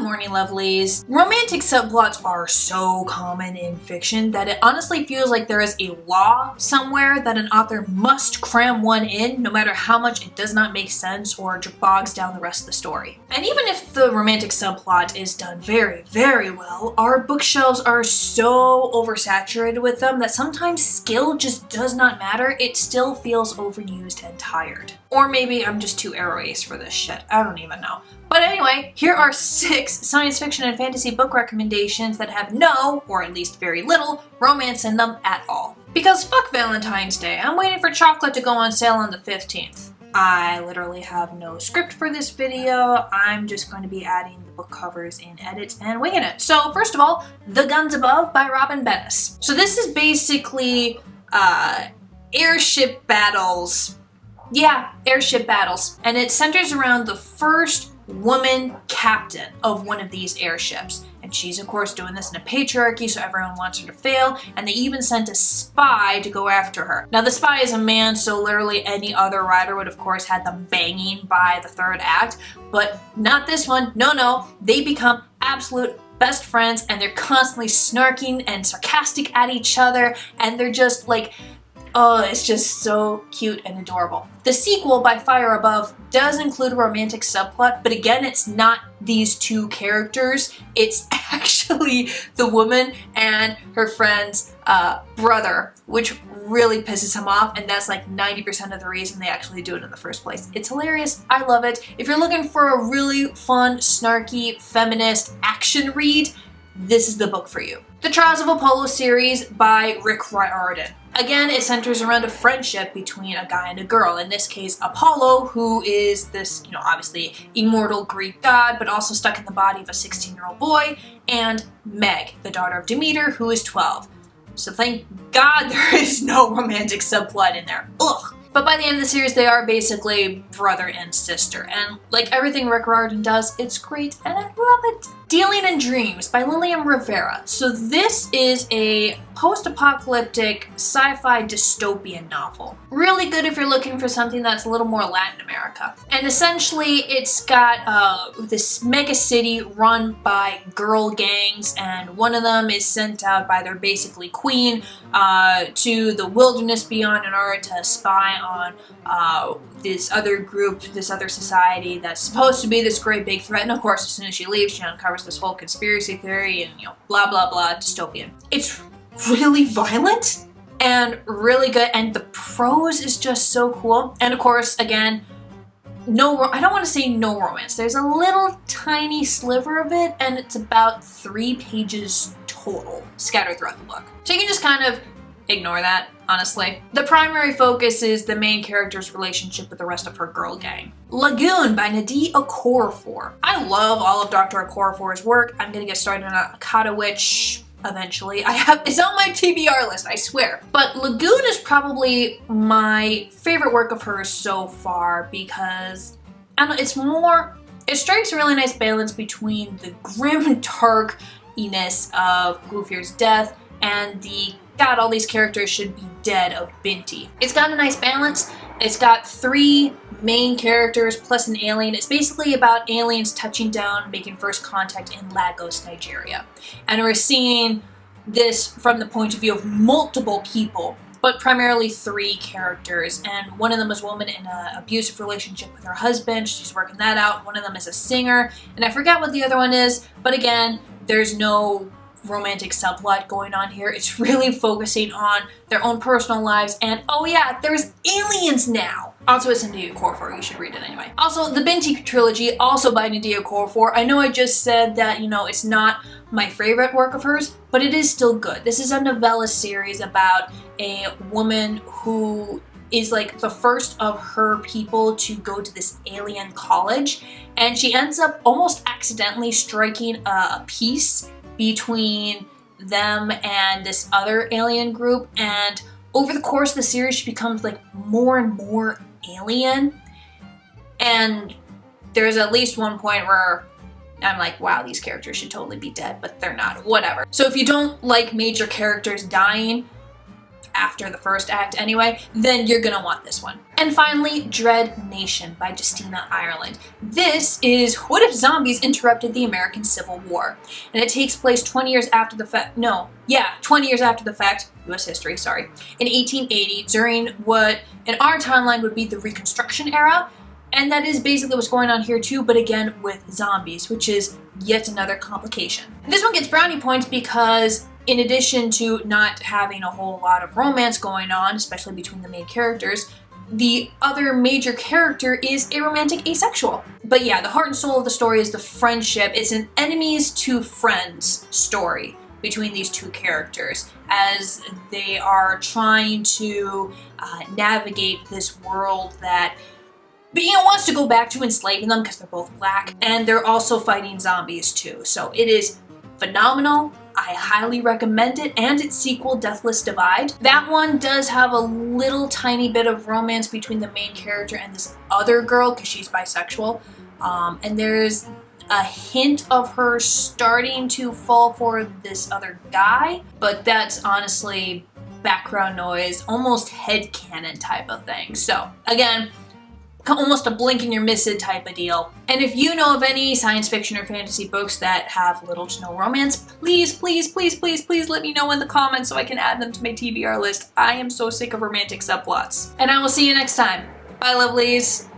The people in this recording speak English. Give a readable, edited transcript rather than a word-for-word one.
morning, lovelies. Romantic subplots are so common in fiction that it honestly feels like there is a law somewhere that an author must cram one in, no matter how much it does not make sense or bogs down the rest of the story. And even if the romantic subplot is done very, very well, our bookshelves are so oversaturated with them that sometimes skill just does not matter. It still feels overused and tired. Or maybe I'm just too arrow-ace for this shit. I don't even know. But anyway, here are 6 science fiction and fantasy book recommendations that have no, or at least very little, romance in them at all. Because fuck Valentine's Day, I'm waiting for chocolate to go on sale on the 15th. I literally have no script for this video. I'm just going to be adding the book covers in edits and winging it. So first of all, The Guns Above by Robin Bennis. So this is basically airship battles. Yeah, airship battles. And it centers around the first woman captain of one of these airships. And she's of course doing this in a patriarchy, so everyone wants her to fail, and they even sent a spy to go after her. Now the spy is a man, so literally any other writer would of course had them banging by the 3rd act, but not this one. No, they become absolute best friends, and they're constantly snarking and sarcastic at each other, and they're just like, oh, it's just so cute and adorable. The sequel, By Fire Above, does include a romantic subplot, but again, it's not these 2 characters. It's actually the woman and her friend's brother, which really pisses him off, and that's like 90% of the reason they actually do it in the first place. It's hilarious. I love it. If you're looking for a really fun, snarky, feminist action read, this is the book for you. The Trials of Apollo series by Rick Riordan. Again, it centers around a friendship between a guy and a girl. In this case, Apollo, who is this, obviously immortal Greek god, but also stuck in the body of a 16-year-old boy, and Meg, the daughter of Demeter, who is 12. So thank God there is no romantic subplot in there. Ugh. But by the end of the series, they are basically brother and sister. And like everything Rick Riordan does, it's great and I love it. Dealing in Dreams by Lilian Rivera. So this is a post-apocalyptic sci-fi dystopian novel. Really good if you're looking for something that's a little more Latin America. And essentially it's got this mega city run by girl gangs, and one of them is sent out by their basically queen to the wilderness beyond in order to spy on this other group, this other society that's supposed to be this great big threat. And of course, as soon as she leaves, she uncovers this whole conspiracy theory and, blah, blah, blah, dystopian. It's really violent and really good, and the prose is just so cool. And of course, again, I don't want to say no romance. There's a little tiny sliver of it, and it's about 3 pages total scattered throughout the book. So you can just kind of ignore that, honestly. The primary focus is the main character's relationship with the rest of her girl gang. Lagoon by Nnedi Okorafor. I love all of Dr. Okorafor's work. I'm gonna get started on Akata Witch eventually. It's on my TBR list, I swear. But Lagoon is probably my favorite work of hers so far because it strikes a really nice balance between the grim darkness of Who Fears Death and the God, all these characters should be dead of Binti. It's got a nice balance. It's got 3 main characters plus an alien. It's basically about aliens touching down, making first contact in Lagos, Nigeria. And we're seeing this from the point of view of multiple people, but primarily 3 characters. And one of them is a woman in an abusive relationship with her husband. She's working that out. One of them is a singer. And I forget what the other one is, but again, there's no romantic subplot going on here. It's really focusing on their own personal lives, and oh yeah, there's aliens now. Also, it's Nnedi Okorafor. You should read it anyway. Also, the Binti trilogy, also by Nnedi Okorafor. I know I just said that, it's not my favorite work of hers, but it is still good. This is a novella series about a woman who is like the first of her people to go to this alien college, and she ends up almost accidentally striking a peace between them and this other alien group, and over the course of the series she becomes like more and more alien, and there's at least one point where I'm like, wow, these characters should totally be dead, but they're not, whatever. So if you don't like major characters dying, after the first act anyway, then you're gonna want this one. And finally, Dread Nation by Justina Ireland. This is what if zombies interrupted the American Civil War? And it takes place 20 years after the fact, 20 years after the fact, US history, sorry, in 1880 during what in our timeline would be the Reconstruction era. And that is basically what's going on here too, but again with zombies, which is yet another complication. This one gets brownie points because in addition to not having a whole lot of romance going on, especially between the main characters, the other major character is aromantic asexual. But yeah, the heart and soul of the story is the friendship. It's an enemies to friends story between these two characters as they are trying to navigate this world that wants to go back to enslaving them because they're both black, and they're also fighting zombies too. So it is phenomenal. I highly recommend it, and its sequel, Deathless Divide. That one does have a little tiny bit of romance between the main character and this other girl because she's bisexual, and there's a hint of her starting to fall for this other guy, but that's honestly background noise, almost headcanon type of thing. So again, almost a blink and you're missing type of deal. And if you know of any science fiction or fantasy books that have little to no romance, please, please, please, please, please let me know in the comments so I can add them to my TBR list. I am so sick of romantic subplots. And I will see you next time. Bye, lovelies.